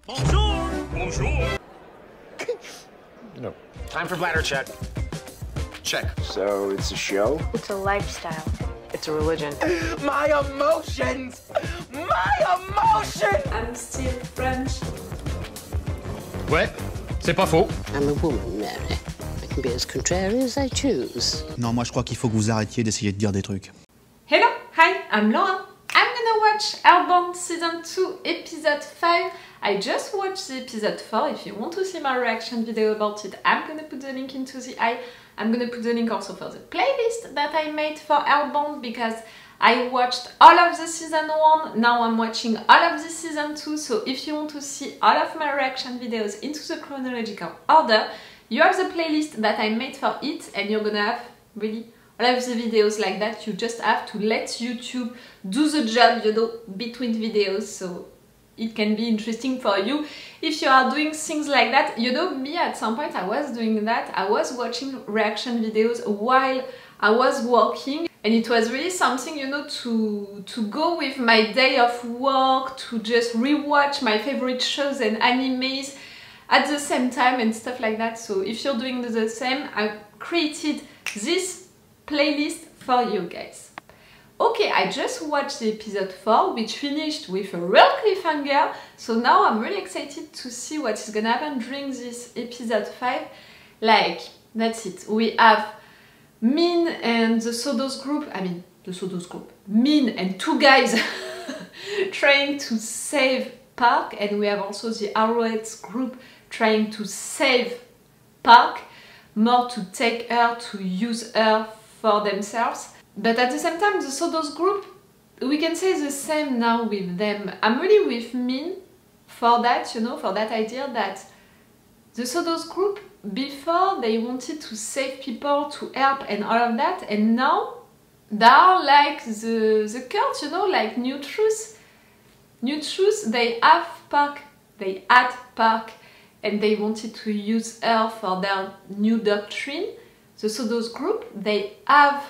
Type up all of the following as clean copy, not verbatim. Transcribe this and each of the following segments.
Bonjour! Bonjour! No. Time for bladder check. Check. So it's a show? It's a lifestyle. It's a religion. My emotions! My emotions! I'm still French. Ouais, c'est pas faux. I'm a woman, Mary. I can be as contrary as I choose. Non, moi je crois qu'il faut que vous arrêtiez d'essayer de dire des trucs. Hello, hi, I'm Laura. I'm gonna watch Hellbound Season 2, Episode 5. I just watched the Episode 4. If you want to see my reaction video about it, I'm gonna put the link into the eye. I'm gonna put the link also for the playlist that I made for Hellbound because I watched all of the Season 1, now I'm watching all of the Season 2, so if you want to see all of my reaction videos into the chronological order, you have the playlist that I made for it and you're gonna have really all of the videos like that. You just have to let YouTube do the job, you know, between videos, so it can be interesting for you if you are doing things like that. You know, me at some point I was doing that. I was watching reaction videos while I was working and it was really something, you know, to go with my day of work, to just rewatch my favorite shows and animes at the same time and stuff like that. So if you're doing the same, I created this playlist for you guys. Okay, I just watched the episode 4, which finished with a real cliffhanger, so now I'm really excited to see what is gonna happen during this episode 5. Like, that's it. We have Min and the Sodo's group, Min and two guys trying to save Park, and we have also the Arrowheads group trying to save Park, more to take her, to use her for themselves. But at the same time, the Sodo's group, we can say the same now with them. I'm really with Min for that, you know, for that idea that the Sodo's group, before they wanted to save people, to help and all of that, and now they are like the cult, you know, like New Truth. New Truth, they have Park, they had Park, and they wanted to use her for their new doctrine. The Sodo's group, they have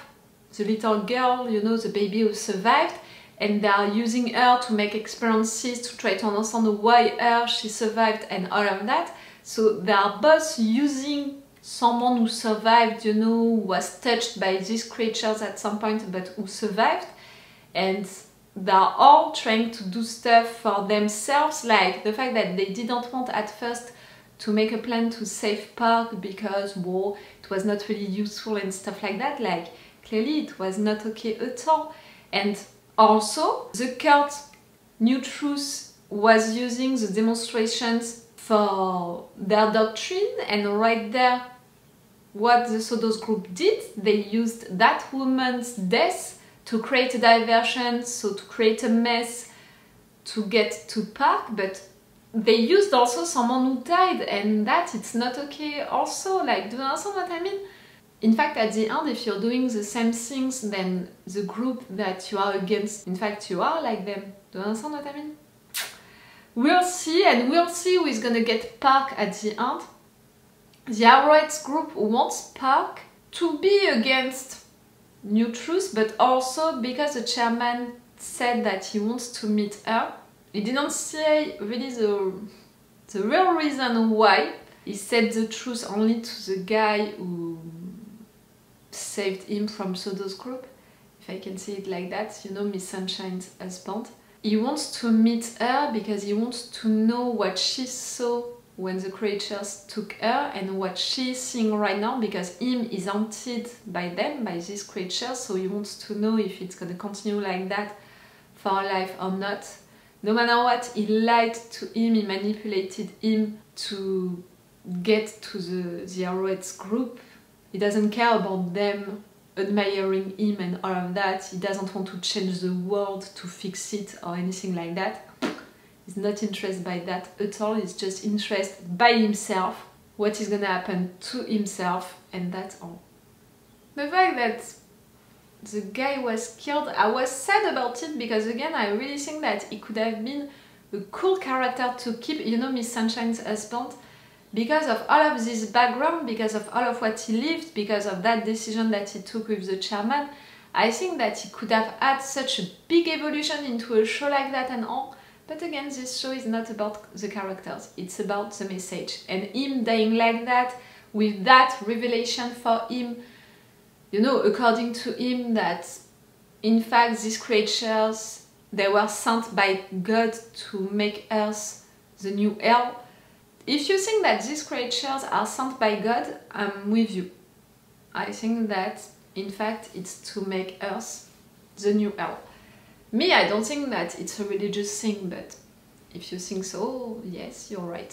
the little girl, you know, the baby who survived, and they are using her to make experiences to try to understand why she survived and all of that. So they are both using someone who survived, you know, who was touched by these creatures at some point but who survived, and they are all trying to do stuff for themselves, like the fact that they didn't want at first to make a plan to save Park because, whoa, it was not really useful and stuff like that. Like, clearly it was not okay at all. And also, the cult New Truth was using the demonstrations for their doctrine, and right there, what the Sodo's group did, they used that woman's death to create a diversion, so to create a mess to get to Park, but they used also someone who died, and that it's not okay also. Like, do you understand what I mean? In fact, at the end, if you're doing the same things, then the group that you are against, in fact, you are like them. Do you understand what I mean? We'll see, and we'll see who is gonna get Park at the end. The Arrowheads group wants Park to be against New Truth, but also because the chairman said that he wants to meet her. He didn't say really the real reason why. He said the truth only to the guy who saved him from Sodo's group, if I can say it like that, you know, Miss Sunshine's husband. He wants to meet her because he wants to know what she saw when the creatures took her and what she's seeing right now, because him is haunted by them, by these creatures, so he wants to know if it's gonna continue like that for life or not. No matter what, he lied to him, he manipulated him to get to the Arrowheads group. He doesn't care about them admiring him and all of that. He doesn't want to change the world to fix it or anything like that. He's not interested by that at all. He's just interested by himself, what is gonna happen to himself, and that's all. The fact that the guy was killed, I was sad about it because, again, I really think that he could have been a cool character to keep, you know, Miss Sunshine's husband, because of all of this background, because of all of what he lived, because of that decision that he took with the chairman. I think that he could have had such a big evolution into a show like that and all, But again, this show is not about the characters, it's about the message. And him dying like that, with that revelation for him, you know, according to him, that in fact these creatures, they were sent by God to make Earth the new hell. If you think that these creatures are sent by God, I'm with you. I think that in fact it's to make Earth the new hell. Me, I don't think that it's a religious thing, but if you think so, yes, you're right.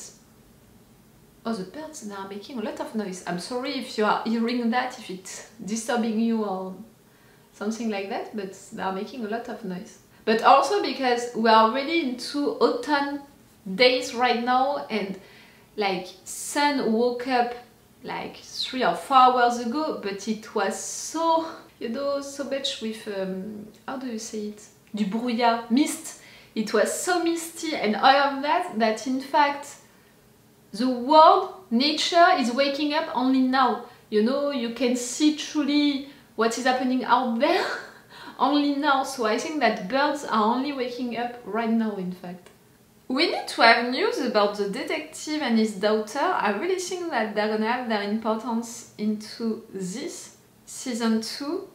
Oh, the birds, they are making a lot of noise. I'm sorry if you are hearing that, if it's disturbing you or something like that, but they are making a lot of noise. But also because we are really into autumn days right now, and like sun woke up like 3 or 4 hours ago, but it was so, you know, so much with, how do you say it? Du brouillard, mist. It was so misty and all of that, that in fact the world, nature is waking up only now. You know, you can see truly what is happening out there only now. So I think that birds are only waking up right now, in fact. We need to have news about the detective and his daughter. I really think that they're gonna have their importance into this season 2.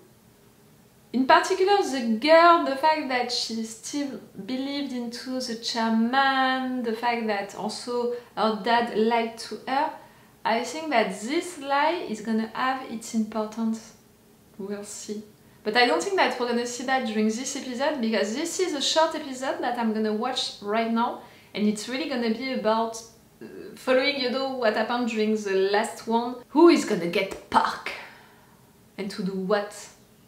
In particular, the girl, the fact that she still believed into the chairman, the fact that also her dad lied to her, I think that this lie is gonna have its importance. We'll see. But I don't think that we're gonna see that during this episode, because this is a short episode that I'm gonna watch right now, and it's really gonna be about following, you know, what happened during the last one. Who is gonna get Park? And to do what?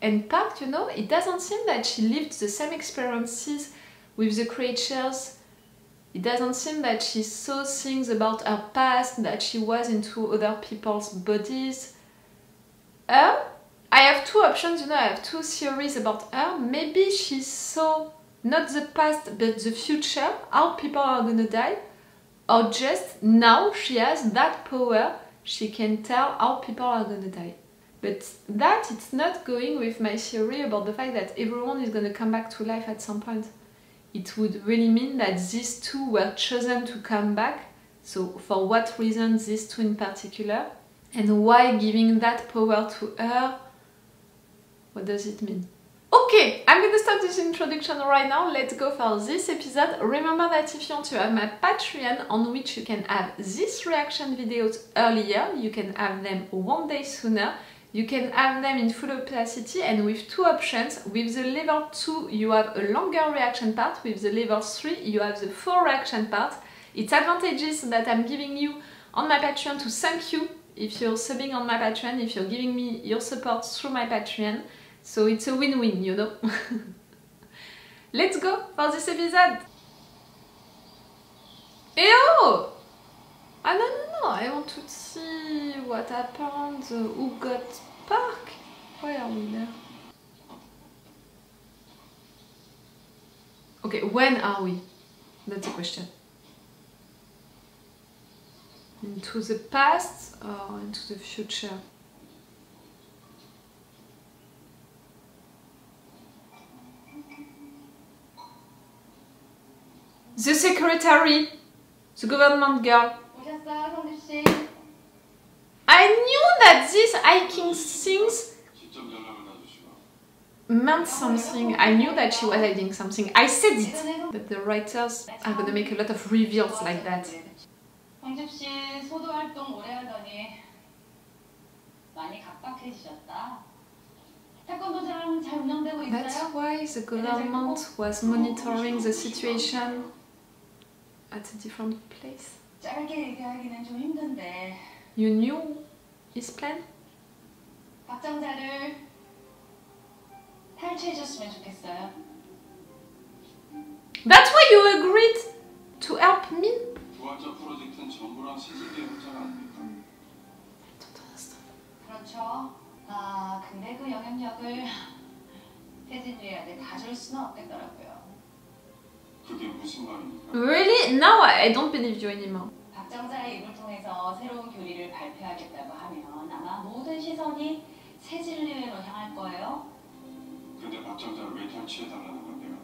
And Park, you know, it doesn't seem that she lived the same experiences with the creatures. It doesn't seem that she saw things about her past, that she was into other people's bodies. I have 2 options, you know, I have 2 theories about her. Maybe she saw not the past but the future, how people are gonna die. Or just now she has that power, she can tell how people are gonna die. But that, it's not going with my theory about the fact that everyone is gonna come back to life at some point. It would really mean that these 2 were chosen to come back. So for what reason these 2 in particular? And why giving that power to her? What does it mean? Okay, I'm gonna stop this introduction right now. Let's go for this episode. Remember that if you want to have my Patreon, on which you can have these reaction videos earlier, you can have them 1 day sooner. You can have them in full opacity and with 2 options. With the level 2 you have a longer reaction part, with the level 3 you have the full reaction part. It's advantages that I'm giving you on my Patreon to thank you if you're subbing on my Patreon, if you're giving me your support through my Patreon. So it's a win-win, you know. Let's go for this episode! Ew! Ah no, I want to see what happened, who got Park. Why are we there? Okay, when are we? That's the question. Into the past or into the future? The secretary! The government girl. I knew that these hiking things meant something. I knew that she was hiding something. I said it. But the writers are gonna make a lot of reveals like that. That's why the government was monitoring the situation at a different place. You knew his plan? That's why you agreed to help me? I don't understand. Really? Now I don't believe you anymore. 박정자의 입을 통해서 새로운 교리를 발표하겠다고 하면 아마 모든 시선이 새 진리회로 향할 거예요. 근데 박정자를 왜 탈취해달라는 건데요?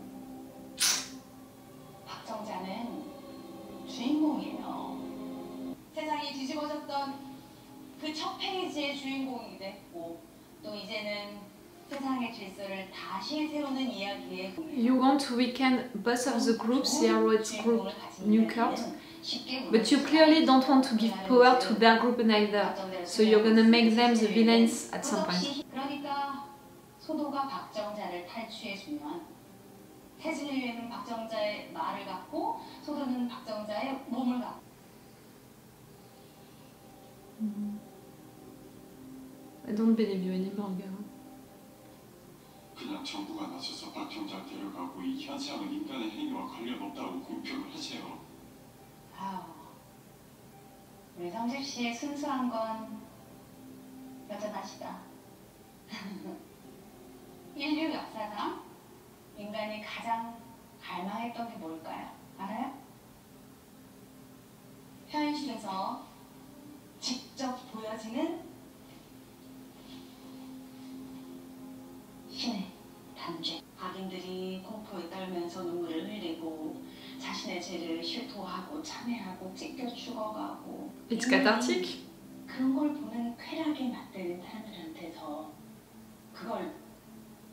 박정자는 주인공이에요. 세상이 뒤집어졌던 그 첫 페이지의 주인공이 됐고 또 이제는 세상의 질서를 다시 세우는 이야기에 You want to weaken both of the groups, the Heroics group, new cult, but you clearly don't want to give power to their group neither, so you're gonna make them the villains at some point. 그러니까 소도가 박정자를 탈취해주면 태진의회는 박정자의 말을 갖고 소도는 박정자의 몸을 갖고 I don't believe you anymore, girl. 그냥 정부가 나서서 박정자 데려가고 이 현상은 인간의 행위와 관련 없다고 공표를 하세요. 아우, 우리 성질 씨의 순수한 건 여전하시다. 인류 역사상 인간이 가장 갈망했던 게 뭘까요? 알아요? 현실에서 직접 보여지는 신의 단죄. 악인들이 공포에 떨면서 눈물을 흘리고 자신의 죄를 실토하고 참회하고 찢겨 죽어가고 It's cathartic. 그런 걸 보는 쾌락에 맞대는 사람들한테서 그걸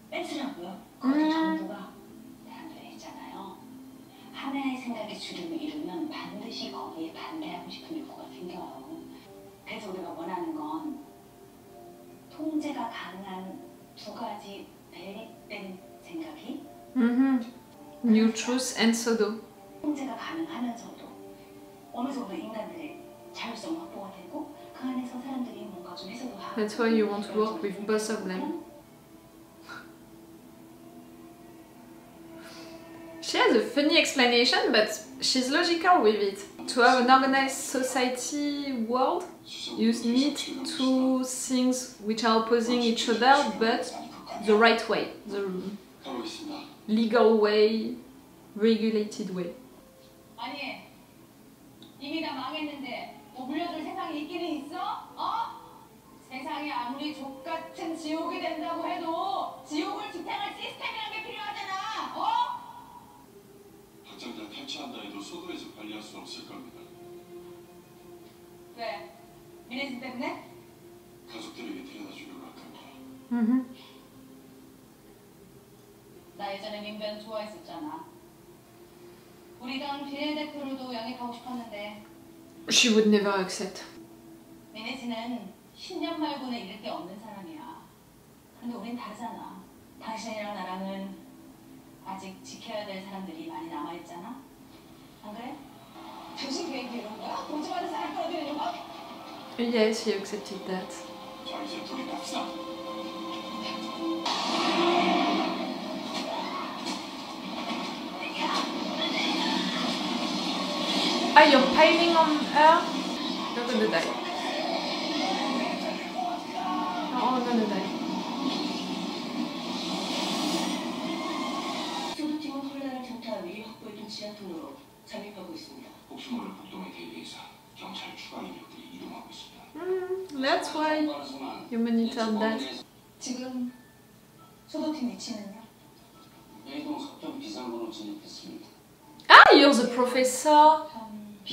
뺏으라고요. 그것도 정부가 사람들이 했잖아요. 하나의 생각에 주름을 이루면 반드시 거기에 반대하고 싶은 욕구가 생겨요. 그래서 우리가 원하는 건 통제가 가능한 두 가지 대립된 생각이 New Truth and Sodo. 통제가 가능하면서도 어느 정도 인간들의 자율성 확보가 되고 그 안에서 사람들이 뭔가 좀 해서도 하고 That's why you want to work with both of them. She has a funny explanation, but she's logical with it. To have an organized society world, you need two things which are opposing each other, but the right way, the legal way, regulated way. 아니, 이미 다 망했는데 뭐 물려줄 세상이 있기는 있어? 어? 세상이 아무리 족같은 지옥이 된다고 해도 지옥을 지탱할 시스템이라는 게 필요하잖아. 어? 박정자 탈취한다 해도 소도에서 관리할 수 없을 겁니다. 왜? 미네스 때문에? 가족들에게 데려다 주려고 할 겁니다. 나 예전에 민변 좋아했었잖아. 우리 당 비례대표로도 영입하고 싶었는데 She would never accept. 미네스는 10년 말고는 잃을 게 없는 사람이야. 근데 우린 다르잖아. 당신이랑 나랑은 아직 지켜야 될 사람들이 많이 남아있잖아. 안 그래? 당신 계획이 이런 거야? 공주받은 사람 끌어들이는 거? Yes, he accepted that. 자, 이제 둘이 갑시다. Ah, you're piling on her? You're gonna die. Oh, I'm gonna die. 소도팀은 혼란을 정타하기 위해 확보했던 지하통로로 잠입하고 있습니다. 혹시 모를 폭동에 대비해서 경찰 추가 인력들이 이동하고 있습니다. That's why you monitored that. 지금 소도팀 위치는요? A동 석점 비상번호 진입했습니다. Ah, you're the professor.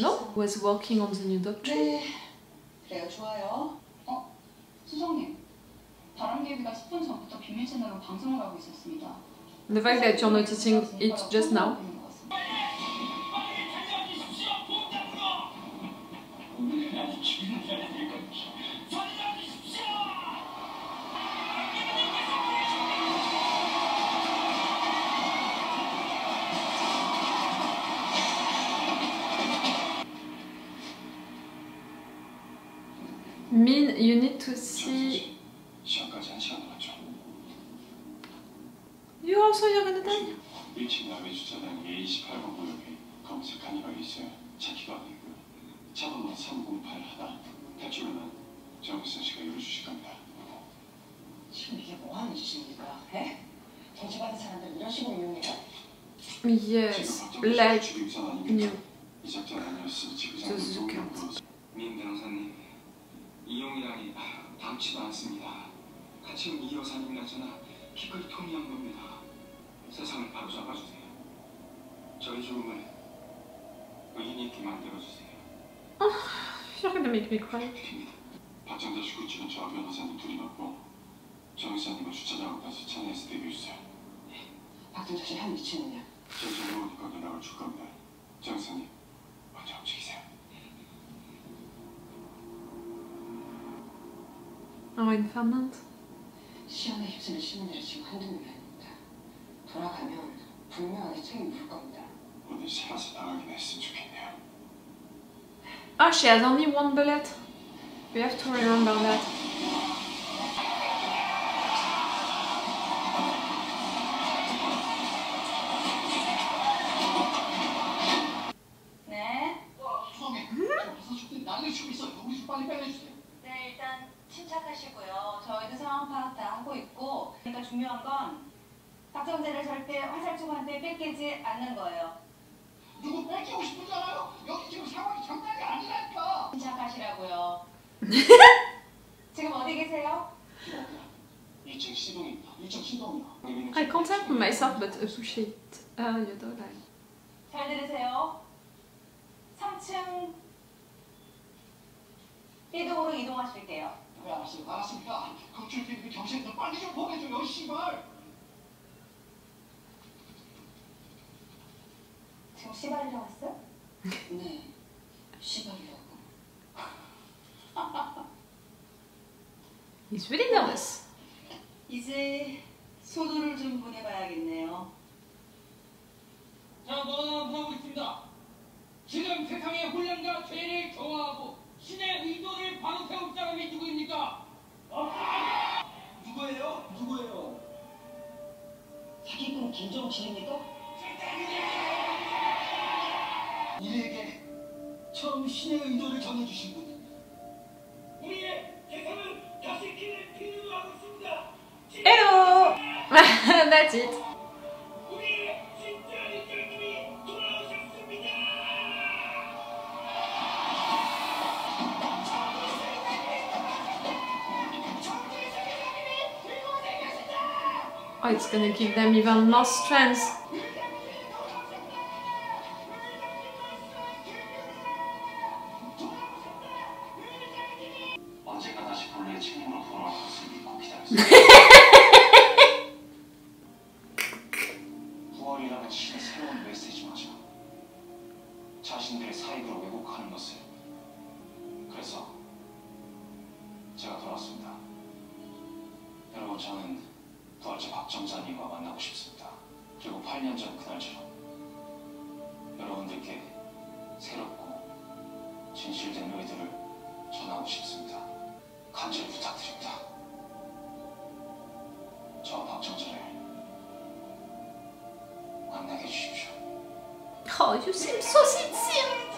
No, was working on the new doctrine. 네, 그래요. 좋아요. 수정님, 바람개비가 10분 전부터 비밀 채널로 방송을 하고 있었습니다. The fact that you're noticing it just now. Min, you need to see. 시험까지 1시간 남았죠. You also, you're gonna die. 1층 야외 주차장 A28번 구역에 검색 간이박이 있어요. 차키도 아니고요. 차번호 308 하나. 탈출은 정희선 씨가 열어주실 겁니다. 지금 이게 뭐 하는 짓입니까? 에? 정치받은 사람들 이런 식으로 이용해요? Yes, like you. 이 작전 아니었으면 Those 지구상으로 accounts. 민 변호사님, 이용이라니 담치도 않습니다. 같이 온 이 여사님이나 저나 기꺼이 통이한 겁니다. 세상을 바로 잡아주세요. 저희 죽음을 의인 있게 만들어주세요. You're gonna make me cry. 박정자 시구 측은 저와 변호사님 둘이 맞고 정 의사님은 주차장 앞에서 차내에서 대기해주세요. 박정자 씨 한 미친놈이야. 전쟁으로 오니까 연락을 줄 겁니다. 정 의사님 먼저 움직이세요. Une fermante. 시험에 휩쓸린 시민들이 지금 한두 명이 아닙니다. 돌아가면 분명하게 책임 물 겁니다. 오늘 살아서 나가긴 했으면 좋겠네요. Oh, she has only one bullet. We have to remember that. 네. 수상해. 벌써 죽대 난리 치고 있어. 우리 좀 빨리 빼내주세요. 네, 일단 침착하시고요. 저희도 상황 파악 다 하고 있고, 그러니까 중요한 건 박정재를 절대 화살촉한테 뺏기지 않는 거예요. 누구 뺏기고 싶은잖아요. 여기 지금 상황이 장난이 아니라니까. 침착하시라고요. 지금 어디 계세요? 2층 시동입니다. 2층 시동이요. I can't help myself but appreciate your dog. 잘 들으세요. 3층 B동으로 이동하실게요. 왜 알았습니까? 검출팀 경찰서 빨리 좀 보내줘요, 씨발. 지금 시발이라고 했어요? 네, 시발이라고. He's really nervous. 이제 소도를 좀 보내봐야겠네요. 자, 하고 있습니다. 지금 세상의 혼란과 죄를 정화하고 신의 의도를 바로 세울 사람이 누구입니까? 누구예요? 누구예요? 사기꾼 김정진입니까? 우리에게 처음 신의 의도를 전해주신 분. 우리의 세상은 다시 길을 필요하고 있습니다. Hello! That's it. 우리의 진짜 리더님이 돌아오셨습니다. Oh, it's gonna give them even more strength. 언젠가 다시 본래의 책임으로 돌아올 것을 믿고 기다렸어요. 9월이라는 신의 새로운 메시지마저 자신들의 사익으로 왜곡하는 것을. 그래서 제가 돌아왔습니다. 여러분, 저는 부활자 박정자님과 만나고 싶습니다. 그리고 8년 전 그날처럼 여러분들께 새롭고 진실된 의도를 전하고 싶습니다. 간절히 부탁드립니다. 저와 박정자를 만나게 해주십시오. Oh, you seem so sincere.